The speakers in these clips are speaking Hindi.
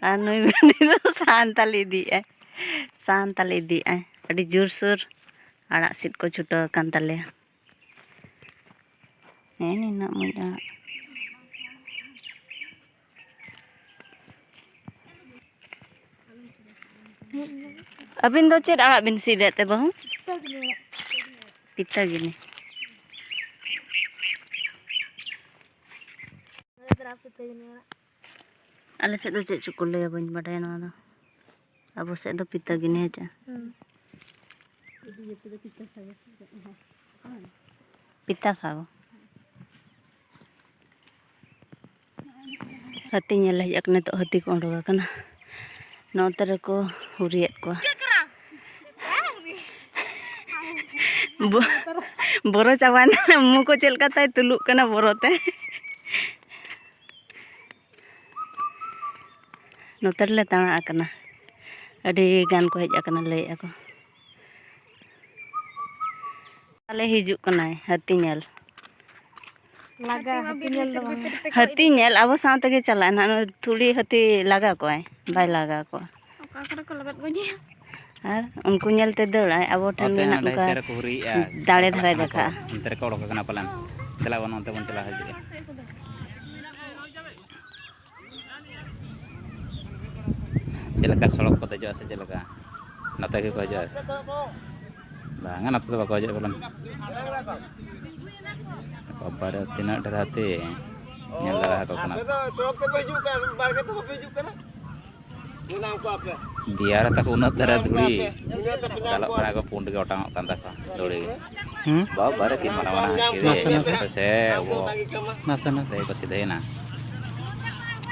और नुई बनी तो सांताल इदीए सांताल इदीए अड़ी जोरसोर आड़ा सीट को छुटाव कान तालेया निना मुझ अबिन दो चेद आड़ा बिन सीदे ते बहु पिता गिनी आले से दो चेद चुको ले बन बाडे ना दो अब से दो पिता गिनी चा पिता सागो हाथी नेल हजकने तो हाथी को उडोक कना नोते को हुरियत को बोरो चाबान मु को चलका ताई तुलुक कना बोरोते नोते ले ताना कना अड़ी गान को हज कना लय ako ताले हिजु कना हाथी नेल लागा हाथी नेल अब साथ के चला ना थोड़ी हाथी लगा को बाय लगा को और उनको नेलते दौड़ाय अब ठन में उनका दाड़े धराय देखा अंतर को उडोक कना पलन चला वन अंते बन चला हजे चलका सड़क को देजो से चलका नते के को जो बांगा नते तो बाको जो पलन बाबारे तीना डराते नेल दरा को कना शौक के हिजु का बार के तो हिजु कना नाम को आपे दियारा तक उन्नत दरा धुड़ी चलो कना को पुंड के ओटांग कान तक दौड़ी बाबारे तीन माना के से वो नासना से को सीधेना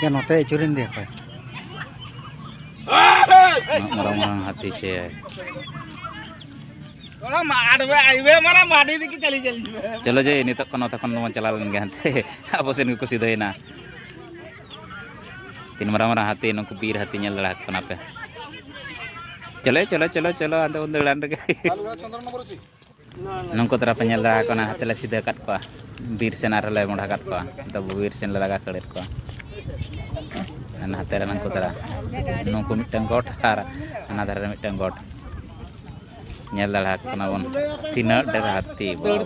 या नते चुरिन दे को मरम हाथी से चलो जे नित तक चला गए अब से को सीधेना तीन मारा हाथी नुक बीर हाथी नेल दड़ा कना पे चले चलो चलो चलो अंदर उन दड़ान रे नुको तरह पे नेल दड़ा कना हाथी ले सीधे काट को बीर सेन आर ले मोढ़ा काट को तब बीर सेन लगा कड़े को अन हाथे रे नुको तरह नुको मिटन गोट आर अना धरे मिटन गोट नेल दड़ा कना बन तीना डर हाथी बाबा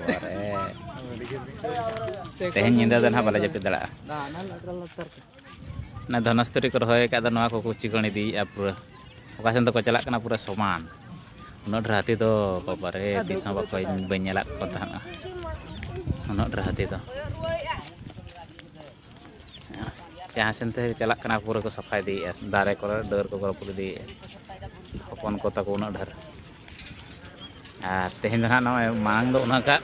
रे तेहन निंदा दन हा बाला जपे दड़ा ना धनस्तरी को रहे का नवा को चिकन दी पूरा ओकासन तो को चला कना पूरा समान उन हाथी तो बाबा रे दिस बाको बनेला को थाना उन हाथी तो जहाँ सेनते चला कना पूरा को सफाई दी दारे को डर को पूरा दी हपन को तक उन ढेर और तेहन ना मांग दो उनका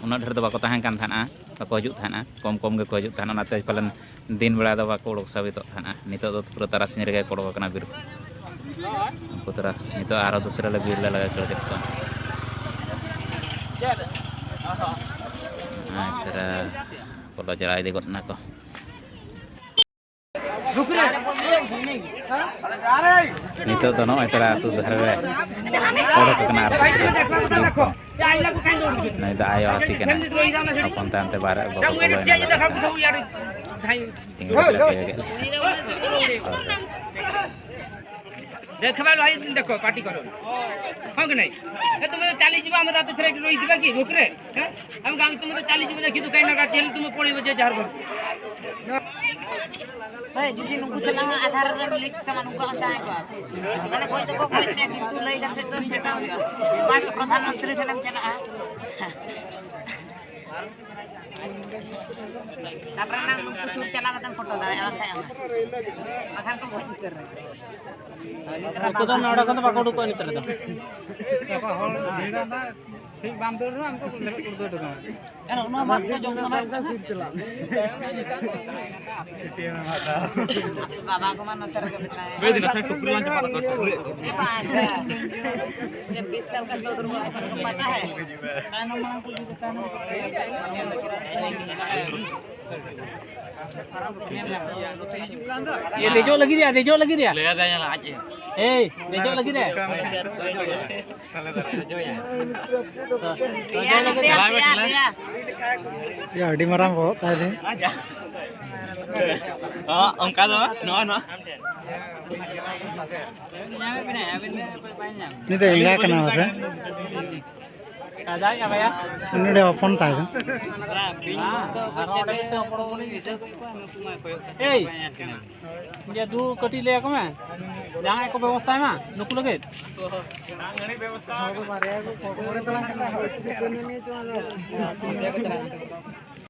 उन ढेर तो बाको तहन कान थाना बाको हजु थाना कम कम के को हजु थाना नाते पालन दिन बेड़ा दो बाको उडोक साबितो थाना नितो दो पूरा तारासिन रे को उडोक कना बिर उनको तरह नितो आरो दूसरा ले बिर लगा कर देतो तरह को जरा दे घटना को नितो तो नो तरह तू धर रे उडोक कना नहीं तो आयो हाथी कना अपन तानते बारे बाको देखबा भाई देखो पार्टी करो हां कि नहीं ए तुम तो चाली जीवा हम रात थरे रोई दिबा की रुकरे हैं हम गांव तुम तो चाली जीवा देखि तो कहीं ना जेल तुम पड़ी बजे जार पर भाई जुदी नुकु चला आधार रे लिख तमा नुकु अंता है को माने कोई तो कोई ने किंतु लई करते तो सेटा होया पांच प्रधानमंत्री ठेलम चला तापर ना नुकु सूट चला कतम फोटो दा आखा आखा तो भोज कर को तो नडा को तो बाकोडू को नितर दो हॉल भेड़ा ना ठीक बाम दो हमको लेवल कर दो यार उना बात को जो समय सब ठीक चला बाबा को मन नतर के बताए वे दिन से टुकरी वन चपा कर ये बात है ये बीच साल का तो पता है कानो मान को जो कानो ये देजो लगी dia, देजो लगी dia. ले ada yang aja. Eh, देजो लगी dia. Ya, di marang kok tadi. Oh, angka tu, no. Ini tu enggak kena masa. Ada apa ya? Ini dia open tadi. Eh, dia tu keti le aku mah. Jangan aku व्यवस्था है mah. Nuku lagi. Jangan व्यवस्था.